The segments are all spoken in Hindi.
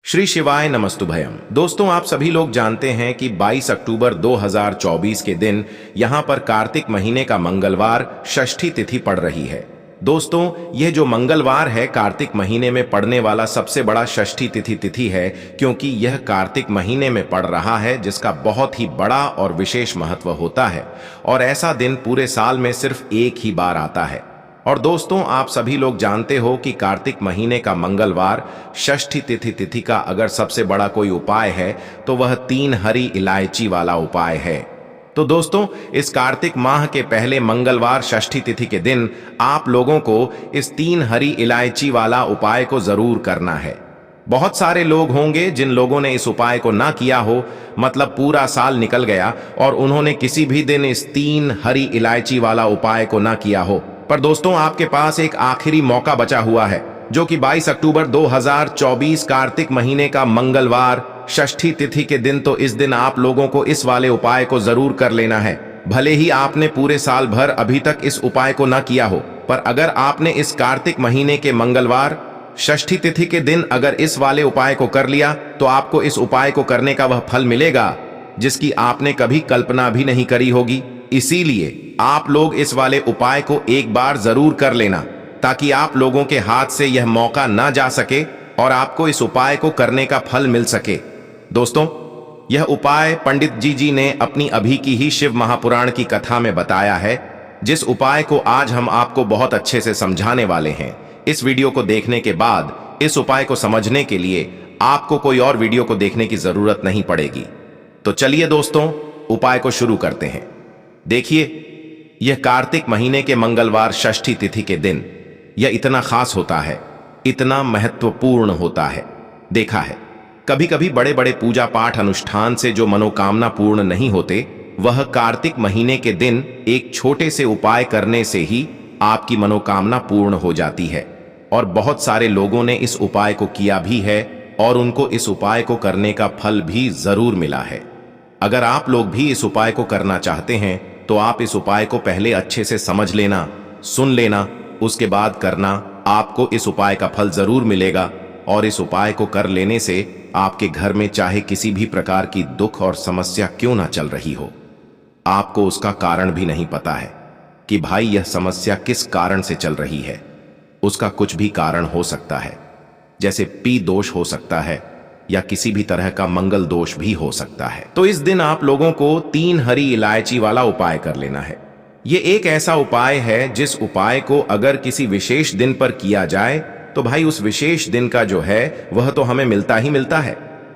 श्री शिवाय नमस्तुभयम। दोस्तों, आप सभी लोग जानते हैं कि 22 अक्टूबर 2024 के दिन यहां पर कार्तिक महीने का मंगलवार षष्ठी तिथि पड़ रही है। दोस्तों, यह जो मंगलवार है कार्तिक महीने में पड़ने वाला सबसे बड़ा षष्ठी तिथि है, क्योंकि यह कार्तिक महीने में पड़ रहा है, जिसका बहुत ही बड़ा और विशेष महत्व होता है। और ऐसा दिन पूरे साल में सिर्फ एक ही बार आता है। और दोस्तों, आप सभी लोग जानते हो कि कार्तिक महीने का मंगलवार षष्ठी तिथि का अगर सबसे बड़ा कोई उपाय है तो वह 3 हरी इलायची वाला उपाय है। तो दोस्तों, इस कार्तिक माह के पहले मंगलवार षष्ठी तिथि के दिन आप लोगों को इस 3 हरी इलायची वाला उपाय को जरूर करना है। बहुत सारे लोग होंगे जिन लोगों ने इस उपाय को ना किया हो, मतलब पूरा साल निकल गया और उन्होंने किसी भी दिन इस 3 हरी इलायची वाला उपाय को ना किया हो। पर दोस्तों, आपके पास एक आखिरी मौका बचा हुआ है, जो कि 22 अक्टूबर 2024 कार्तिक महीने का मंगलवार षष्ठी तिथि के दिन। तो इस दिन आप लोगों को इस वाले उपाय को जरूर कर लेना है। भले ही आपने पूरे साल भर अभी तक इस उपाय को ना किया हो, पर अगर आपने इस कार्तिक महीने के मंगलवार षष्ठी तिथि के दिन अगर इस वाले उपाय को कर लिया, तो आपको इस उपाय को करने का वह फल मिलेगा जिसकी आपने कभी कल्पना भी नहीं करी होगी। इसीलिए आप लोग इस वाले उपाय को एक बार जरूर कर लेना, ताकि आप लोगों के हाथ से यह मौका ना जा सके और आपको इस उपाय को करने का फल मिल सके। दोस्तों, यह उपाय पंडित जी ने अपनी अभी की ही शिव महापुराण की कथा में बताया है, जिस उपाय को आज हम आपको बहुत अच्छे से समझाने वाले हैं। इस वीडियो को देखने के बाद इस उपाय को समझने के लिए आपको कोई और वीडियो को देखने की जरूरत नहीं पड़ेगी। तो चलिए दोस्तों, उपाय को शुरू करते हैं। देखिए, यह कार्तिक महीने के मंगलवार षष्ठी तिथि के दिन यह इतना खास होता है, इतना महत्वपूर्ण होता है। देखा है, कभी कभी बड़े बड़े पूजा पाठ अनुष्ठान से जो मनोकामना पूर्ण नहीं होते, वह कार्तिक महीने के दिन एक छोटे से उपाय करने से ही आपकी मनोकामना पूर्ण हो जाती है। और बहुत सारे लोगों ने इस उपाय को किया भी है और उनको इस उपाय को करने का फल भी जरूर मिला है। अगर आप लोग भी इस उपाय को करना चाहते हैं तो आप इस उपाय को पहले अच्छे से समझ लेना, सुन लेना, उसके बाद करना। आपको इस उपाय का फल जरूर मिलेगा। और इस उपाय को कर लेने से आपके घर में चाहे किसी भी प्रकार की दुख और समस्या क्यों ना चल रही हो, आपको उसका कारण भी नहीं पता है कि भाई यह समस्या किस कारण से चल रही है। उसका कुछ भी कारण हो सकता है, जैसे पी दोष हो सकता है या किसी भी तरह का मंगल दोष भी हो सकता है। तो इस दिन आप लोगों को 3 हरी इलायची वाला उपाय कर लेना है। ये एक ऐसा उपाय है जिस उपाय को अगर किसी विशेष दिन पर किया जाए तो भाई उस विशेष दिन का जो है वह तो हमें मिलता ही मिलता है,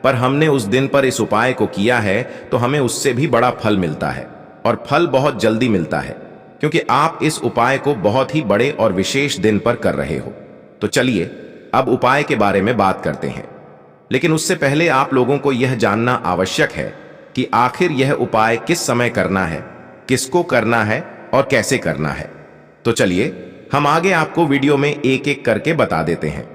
पर हमने उस दिन पर इस उपाय को किया है तो हमें उससे भी बड़ा फल मिलता है। और फल बहुत जल्दी मिलता है, क्योंकि आप इस उपाय को बहुत ही बड़े और विशेष दिन पर कर रहे हो। तो चलिए अब उपाय के बारे में बात करते हैं। लेकिन उससे पहले आप लोगों को यह जानना आवश्यक है कि आखिर यह उपाय किस समय करना है, किसको करना है और कैसे करना है। तो चलिए हम आगे आपको वीडियो में एक एक करके बता देते हैं।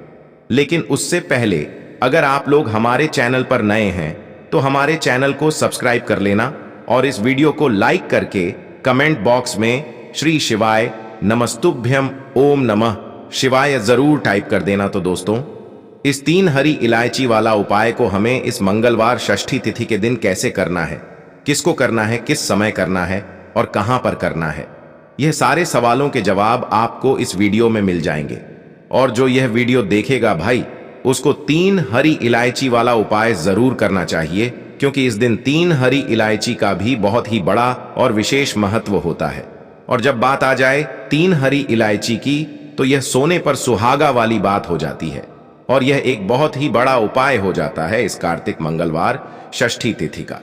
लेकिन उससे पहले अगर आप लोग हमारे चैनल पर नए हैं तो हमारे चैनल को सब्सक्राइब कर लेना और इस वीडियो को लाइक करके कमेंट बॉक्स में श्री शिवाय नमस्तुभ्यम ओम नमः शिवाय जरूर टाइप कर देना। तो दोस्तों, इस 3 हरी इलायची वाला उपाय को हमें इस मंगलवार षष्ठी तिथि के दिन कैसे करना है, किसको करना है, किस समय करना है और कहां पर करना है, यह सारे सवालों के जवाब आपको इस वीडियो में मिल जाएंगे। और जो यह वीडियो देखेगा भाई, उसको 3 हरी इलायची वाला उपाय जरूर करना चाहिए, क्योंकि इस दिन 3 हरी इलायची का भी बहुत ही बड़ा और विशेष महत्व होता है। और जब बात आ जाए 3 हरी इलायची की, तो यह सोने पर सुहागा वाली बात हो जाती है और यह एक बहुत ही बड़ा उपाय हो जाता है इस कार्तिक मंगलवार षष्ठी तिथि का।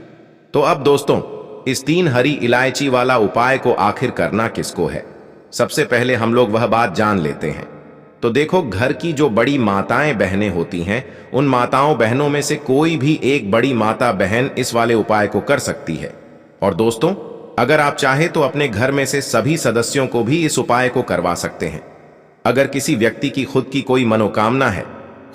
तो अब दोस्तों, इस 3 हरी इलायची वाला उपाय को आखिर करना किसको है, सबसे पहले हम लोग वह बात जान लेते हैं। तो देखो, घर की जो बड़ी माताएं बहनें होती हैं, उन माताओं बहनों में से कोई भी एक बड़ी माता बहन इस वाले उपाय को कर सकती है। और दोस्तों, अगर आप चाहे तो अपने घर में से सभी सदस्यों को भी इस उपाय को करवा सकते हैं। अगर किसी व्यक्ति की खुद की कोई मनोकामना है,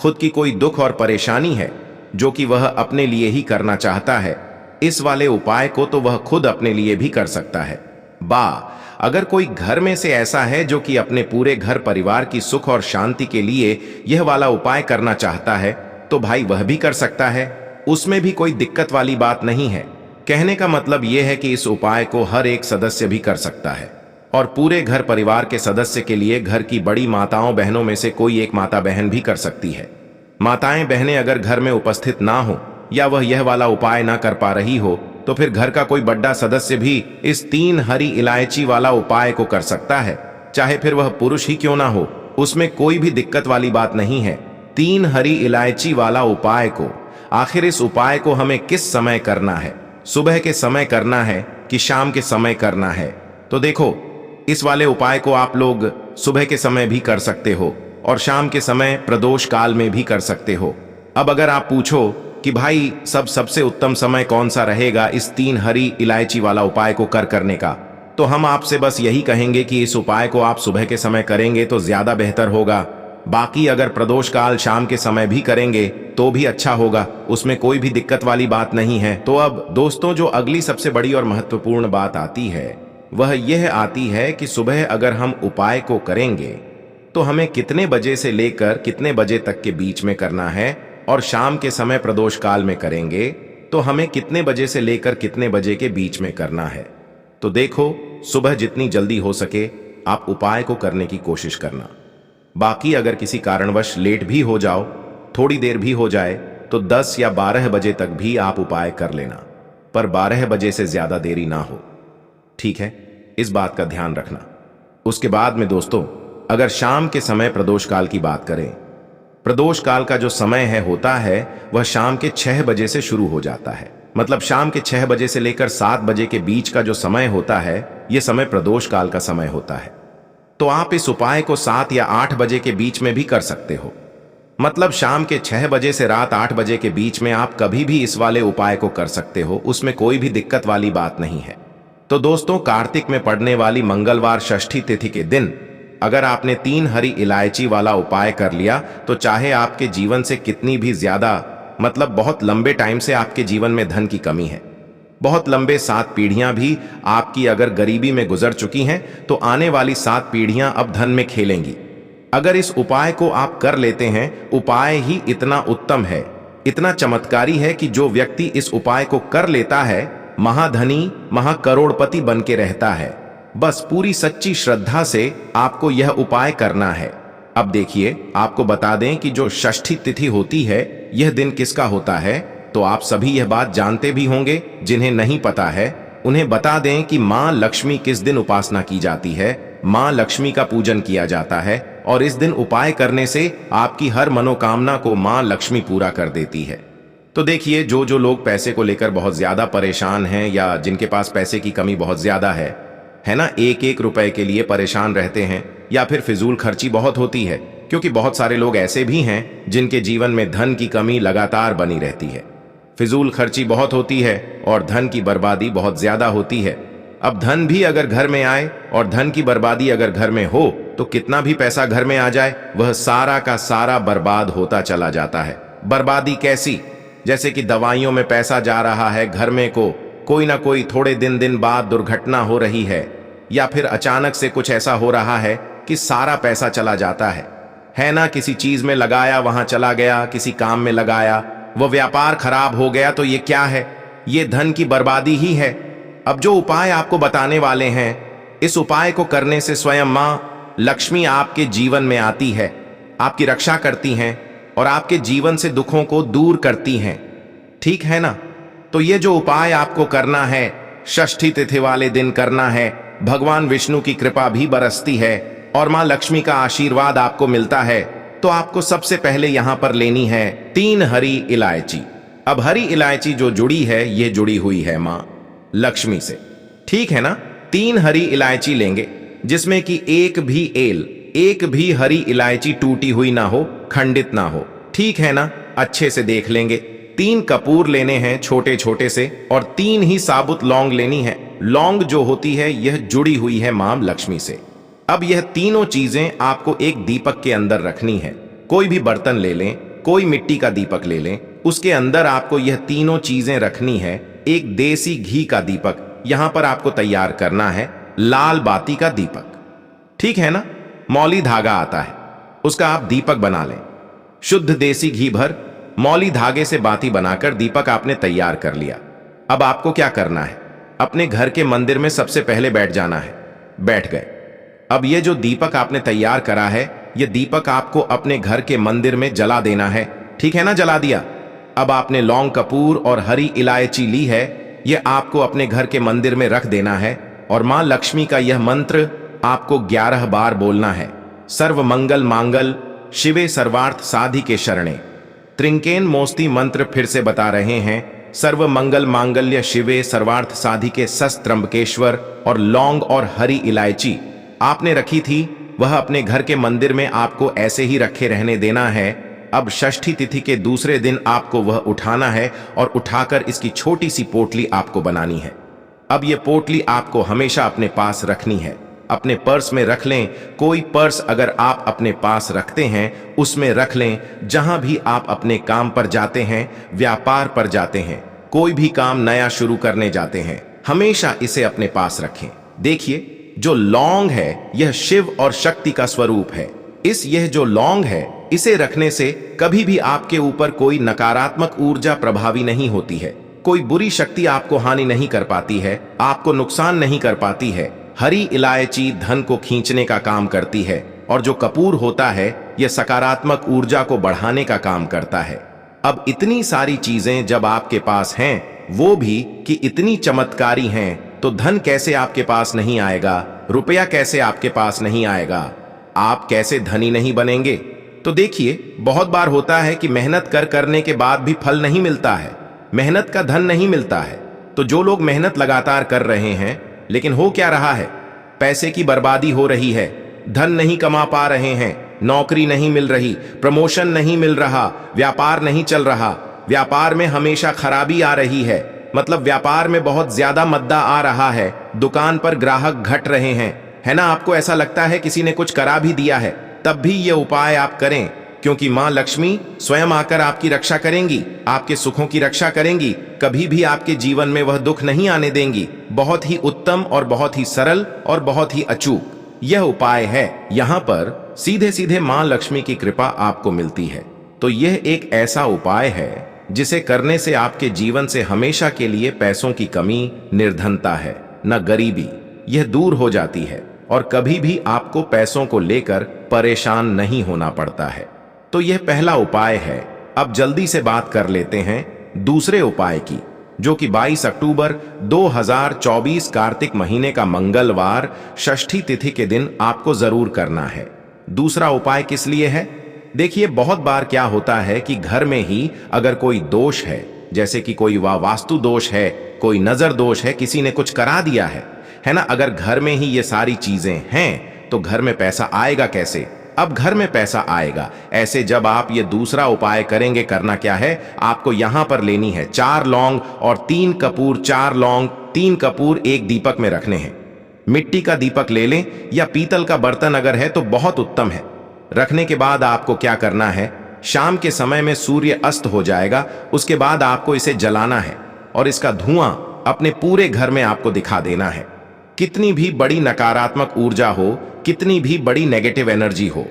खुद की कोई दुख और परेशानी है जो कि वह अपने लिए ही करना चाहता है, इस वाले उपाय को तो वह खुद अपने लिए भी कर सकता है। अगर कोई घर में से ऐसा है जो कि अपने पूरे घर परिवार की सुख और शांति के लिए यह वाला उपाय करना चाहता है, तो भाई वह भी कर सकता है, उसमें भी कोई दिक्कत वाली बात नहीं है। कहने का मतलब यह है कि इस उपाय को हर एक सदस्य भी कर सकता है और पूरे घर परिवार के सदस्य के लिए घर की बड़ी माताओं बहनों में से कोई एक माता बहन भी कर सकती है। माताएं बहनें अगर घर में उपस्थित ना हो या वह यह वाला उपाय ना कर पा रही हो तो फिर घर का कोई बड़ा सदस्य भी इस 3 हरी इलायची वाला उपाय को कर सकता है, चाहे फिर वह पुरुष ही क्यों ना हो, उसमें कोई भी दिक्कत वाली बात नहीं है। 3 हरी इलायची वाला उपाय को, आखिर इस उपाय को हमें किस समय करना है, सुबह के समय करना है कि शाम के समय करना है? तो देखो, इस वाले उपाय को आप लोग सुबह के समय भी कर सकते हो और शाम के समय प्रदोष काल में भी कर सकते हो। अब अगर आप पूछो कि भाई सबसे उत्तम समय कौन सा रहेगा इस 3 हरी इलायची वाला उपाय को करने का, तो हम आपसे बस यही कहेंगे कि इस उपाय को आप सुबह के समय करेंगे तो ज्यादा बेहतर होगा। बाकी अगर प्रदोष काल शाम के समय भी करेंगे तो भी अच्छा होगा, उसमें कोई भी दिक्कत वाली बात नहीं है। तो अब दोस्तों, जो अगली सबसे बड़ी और महत्वपूर्ण बात आती है वह यह आती है कि सुबह अगर हम उपाय को करेंगे तो हमें कितने बजे से लेकर कितने बजे तक के बीच में करना है, और शाम के समय प्रदोष काल में करेंगे तो हमें कितने बजे से लेकर कितने बजे के बीच में करना है। तो देखो, सुबह जितनी जल्दी हो सके आप उपाय को करने की कोशिश करना। बाकी अगर किसी कारणवश लेट भी हो जाओ, थोड़ी देर भी हो जाए, तो 10 या 12 बजे तक भी आप उपाय कर लेना, पर 12 बजे से ज्यादा देरी ना हो, ठीक है? इस बात का ध्यान रखना। उसके बाद में दोस्तों, अगर शाम के समय प्रदोष काल की बात करें, प्रदोष काल का जो समय होता है वह शाम के 6 बजे से शुरू हो जाता है। मतलब शाम के 6 बजे से लेकर 7 बजे के बीच का जो समय होता है, यह समय प्रदोष काल का समय होता है। तो आप इस उपाय को 7 या 8 बजे के बीच में भी कर सकते हो। मतलब शाम के 6 बजे से रात 8 बजे के बीच में आप कभी भी इस वाले उपाय को कर सकते हो, उसमें कोई भी दिक्कत वाली बात नहीं है। तो दोस्तों, कार्तिक में पड़ने वाली मंगलवार षष्ठी तिथि के दिन अगर आपने 3 हरी इलायची वाला उपाय कर लिया तो चाहे आपके जीवन से कितनी भी ज्यादा, मतलब बहुत लंबे टाइम से आपके जीवन में धन की कमी है, बहुत लंबे 7 पीढ़ियां भी आपकी अगर गरीबी में गुजर चुकी हैं, तो आने वाली 7 पीढ़ियां अब धन में खेलेंगी। अगर इस उपाय को आप कर लेते हैं, उपाय ही इतना उत्तम है, इतना चमत्कारी है कि जो व्यक्ति इस उपाय को कर लेता है महाधनी, महाकरोड़पति बन के रहता है। बस पूरी सच्ची श्रद्धा से आपको यह उपाय करना है। अब देखिए, आपको बता दें कि जो षष्ठी तिथि होती है, यह दिन किसका होता है, तो आप सभी यह बात जानते भी होंगे। जिन्हें नहीं पता है उन्हें बता दें कि मां लक्ष्मी किस दिन उपासना की जाती है। मां लक्ष्मी का पूजन किया जाता है और इस दिन उपाय करने से आपकी हर मनोकामना को मां लक्ष्मी पूरा कर देती है। तो देखिए, जो लोग पैसे को लेकर बहुत ज्यादा परेशान हैं या जिनके पास पैसे की कमी बहुत ज्यादा है ना, एक रुपए के लिए परेशान रहते हैं या फिर फिजूल खर्ची बहुत होती है, क्योंकि बहुत सारे लोग ऐसे भी हैं जिनके जीवन में धन की कमी लगातार बनी रहती है, फिजूल खर्ची बहुत होती है और धन की बर्बादी बहुत ज्यादा होती है। अब धन भी अगर घर में आए और धन की बर्बादी अगर घर में हो तो कितना भी पैसा घर में आ जाए वह सारा का सारा बर्बाद होता चला जाता है। बर्बादी कैसी? जैसे कि दवाइयों में पैसा जा रहा है, घर में कोई ना कोई थोड़े दिन बाद दुर्घटना हो रही है या फिर अचानक से कुछ ऐसा हो रहा है कि सारा पैसा चला जाता है ना। किसी चीज में लगाया वहां चला गया, किसी काम में लगाया वो व्यापार खराब हो गया, तो ये क्या है? ये धन की बर्बादी ही है। अब जो उपाय आपको बताने वाले हैं, इस उपाय को करने से स्वयं मां लक्ष्मी आपके जीवन में आती है, आपकी रक्षा करती हैं और आपके जीवन से दुखों को दूर करती हैं, ठीक है ना। तो ये जो उपाय आपको करना है, षष्ठी तिथि वाले दिन करना है, भगवान विष्णु की कृपा भी बरसती है और मां लक्ष्मी का आशीर्वाद आपको मिलता है। तो आपको सबसे पहले यहां पर लेनी है 3 हरी इलायची। अब हरी इलायची जो जुड़ी है, ये जुड़ी हुई है मां लक्ष्मी से, ठीक है ना। 3 हरी इलायची लेंगे जिसमें कि एक भी हरी इलायची टूटी हुई ना हो, खंडित ना हो, ठीक है ना। अच्छे से देख लेंगे। 3 कपूर लेने हैं छोटे छोटे से और 3 ही साबुत लौंग लेनी है। लौंग जो होती है यह जुड़ी हुई है मां लक्ष्मी से। अब यह तीनों चीजें आपको एक दीपक के अंदर रखनी है। कोई भी बर्तन ले लें, कोई मिट्टी का दीपक ले लें, उसके अंदर आपको यह तीनों चीजें रखनी है। एक देसी घी का दीपक यहां पर आपको तैयार करना है, लाल बाती का दीपक, ठीक है ना। मौली धागा आता है, उसका आप दीपक बना लें। शुद्ध देसी घी भर मौली धागे से बाती बनाकर दीपक आपने तैयार कर लिया। अब आपको क्या करना है? अपने घर के मंदिर में सबसे पहले बैठ जाना है। बैठ गए। अब ये जो दीपक आपने तैयार करा है, ये दीपक आपको अपने घर के मंदिर में जला देना है। ठीक है ना? जला दिया। अब आपने लौंग, कपूर और हरी इलायची ली है, ये आपको अपने घर के मंदिर में रख देना है और मां लक्ष्मी का यह मंत्र आपको 11 बार बोलना है। सर्व मंगल मांगल शिवे सर्वार्थ साधिके शरणे। त्रिंकेन मोस्ती मंत्र फिर से बता रहे हैं। सर्व मंगल मांगल्य शिवे सर्वार्थ साधिके शस्त्रंबकेश्वर। और लौंग और हरी इलायची आपने रखी थी, वह अपने घर के मंदिर में आपको ऐसे ही रखे रहने देना है। अब षष्ठी तिथि के दूसरे दिन आपको वह उठाना है और उठाकर इसकी छोटी सी पोटली आपको बनानी है। अब यह पोटली आपको हमेशा अपने पास रखनी है। अपने पर्स में रख लें। कोई पर्स अगर आप अपने पास रखते हैं उसमें रख लें। जहां भी आप अपने काम पर जाते हैं, व्यापार पर जाते हैं, कोई भी काम नया शुरू करने जाते हैं, हमेशा इसे अपने पास रखें। देखिए, जो लौंग है यह शिव और शक्ति का स्वरूप है। यह जो लौंग है, इसे रखने से कभी भी आपके ऊपर कोई नकारात्मक ऊर्जा प्रभावी नहीं होती है। कोई बुरी शक्ति आपको हानि नहीं कर पाती है, आपको नुकसान नहीं कर पाती है। हरी इलायची धन को खींचने का काम करती है और जो कपूर होता है यह सकारात्मक ऊर्जा को बढ़ाने का काम करता है। अब इतनी सारी चीजें जब आपके पास हैं, वो भी कि इतनी चमत्कारी हैं, तो धन कैसे आपके पास नहीं आएगा? रुपया कैसे आपके पास नहीं आएगा? आप कैसे धनी नहीं बनेंगे? तो देखिए, बहुत बार होता है कि मेहनत करने के बाद भी फल नहीं मिलता है, मेहनत का धन नहीं मिलता है। तो जो लोग मेहनत लगातार कर रहे हैं, लेकिन हो क्या रहा है? पैसे की बर्बादी हो रही है, धन नहीं कमा पा रहे हैं, नौकरी नहीं मिल रही, प्रमोशन नहीं मिल रहा, व्यापार नहीं चल रहा, व्यापार में हमेशा खराबी आ रही है, मतलब व्यापार में बहुत ज्यादा मद्दा आ रहा है, दुकान पर ग्राहक घट रहे हैं, है ना? आपको ऐसा लगता है किसी ने कुछ करा भी दिया है, तब भी ये उपाय आप करें, क्योंकि मां लक्ष्मी स्वयं आकर आपकी रक्षा करेंगी, आपके सुखों की रक्षा करेंगी, कभी भी आपके जीवन में वह दुख नहीं आने देंगी। बहुत ही उत्तम और बहुत ही सरल और बहुत ही अचूक यह उपाय है। यहाँ पर सीधे सीधे मां लक्ष्मी की कृपा आपको मिलती है। तो यह एक ऐसा उपाय है जिसे करने से आपके जीवन से हमेशा के लिए पैसों की कमी, निर्धनता है न गरीबी, यह दूर हो जाती है और कभी भी आपको पैसों को लेकर परेशान नहीं होना पड़ता है। तो यह पहला उपाय है। अब जल्दी से बात कर लेते हैं दूसरे उपाय की, जो कि 22 अक्टूबर 2024 कार्तिक महीने का मंगलवार षष्ठी तिथि के दिन आपको जरूर करना है। दूसरा उपाय किस लिए है? देखिए, बहुत बार क्या होता है कि घर में ही अगर कोई दोष है, जैसे कि कोई वास्तु दोष है, कोई नजर दोष है, किसी ने कुछ करा दिया है ना? अगर घर में ही ये सारी चीजें हैं तो घर में पैसा आएगा कैसे? अब घर में पैसा आएगा ऐसे जब आप ये दूसरा उपाय करेंगे। करना क्या है? आपको यहां पर लेनी है 4 लौंग और 3 कपूर। 4 लौंग 3 कपूर एक दीपक में रखने हैं। मिट्टी का दीपक ले लें या पीतल का बर्तन अगर है तो बहुत उत्तम है। रखने के बाद आपको क्या करना है? शाम के समय में सूर्य अस्त हो जाएगा, उसके बाद आपको इसे जलाना है और इसका धुआं अपने पूरे घर में आपको दिखा देना है। कितनी भी बड़ी नकारात्मक ऊर्जा हो, कितनी भी बड़ी नेगेटिव एनर्जी हो,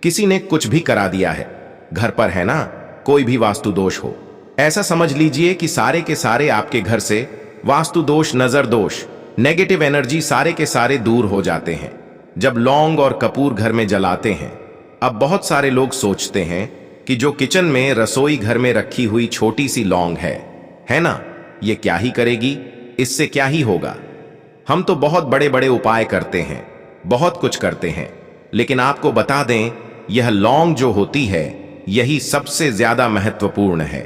किसी ने कुछ भी करा दिया है घर पर, है ना? कोई भी वास्तु दोष हो, ऐसा समझ लीजिए कि सारे के सारे आपके घर से वास्तु दोष, नजर दोष, नेगेटिव एनर्जी सारे के सारे दूर हो जाते हैं जब लौंग और कपूर घर में जलाते हैं। अब बहुत सारे लोग सोचते हैं कि जो किचन में, रसोई घर में रखी हुई छोटी सी लौंग है ना, ये क्या ही करेगी, इससे क्या ही होगा। हम तो बहुत बड़े बड़े उपाय करते हैं, बहुत कुछ करते हैं, लेकिन आपको बता दें, यह लौंग जो होती है यही सबसे ज्यादा महत्वपूर्ण है।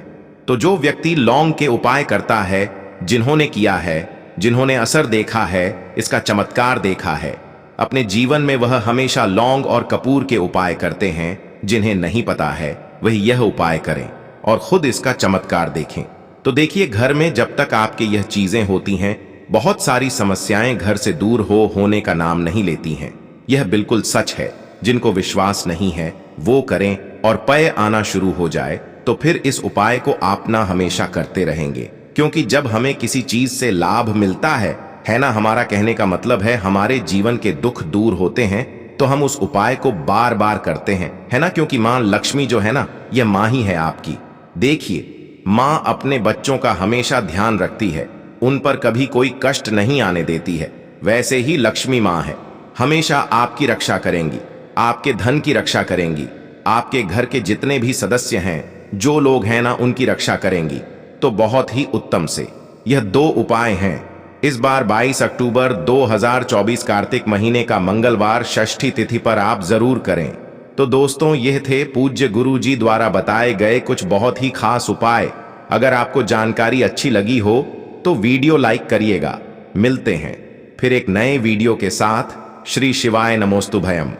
तो जो व्यक्ति लौंग के उपाय करता है, जिन्होंने किया है, जिन्होंने असर देखा है, इसका चमत्कार देखा है अपने जीवन में, वह हमेशा लौंग और कपूर के उपाय करते हैं। जिन्हें नहीं पता है वह यह उपाय करें और खुद इसका चमत्कार देखें। तो देखिए, घर में जब तक आपके यह चीजें होती हैं, बहुत सारी समस्याएं घर से दूर होने का नाम नहीं लेती हैं। यह बिल्कुल सच है। जिनको विश्वास नहीं है वो करें और पय आना शुरू हो जाए तो फिर इस उपाय को अपना हमेशा करते रहेंगे। क्योंकि जब हमें किसी चीज से लाभ मिलता है ना, हमारा कहने का मतलब है हमारे जीवन के दुख दूर होते हैं, तो हम उस उपाय को बार बार करते हैं, है ना? क्योंकि मां लक्ष्मी जो है ना, यह मां ही है आपकी। देखिए, माँ अपने बच्चों का हमेशा ध्यान रखती है, उन पर कभी कोई कष्ट नहीं आने देती है। वैसे ही लक्ष्मी माँ है, हमेशा आपकी रक्षा करेंगी, आपके धन की रक्षा करेंगी, आपके घर के जितने भी सदस्य हैं, जो लोग हैं ना, उनकी रक्षा करेंगी। तो बहुत ही उत्तम से यह 2 उपाय हैं। इस बार 22 अक्टूबर 2024 कार्तिक महीने का मंगलवार षष्ठी तिथि पर आप जरूर करें। तो दोस्तों, यह थे पूज्य गुरु जी द्वारा बताए गए कुछ बहुत ही खास उपाय। अगर आपको जानकारी अच्छी लगी हो तो वीडियो लाइक करिएगा। मिलते हैं फिर एक नए वीडियो के साथ। श्री शिवाय नमोस्तुभयम।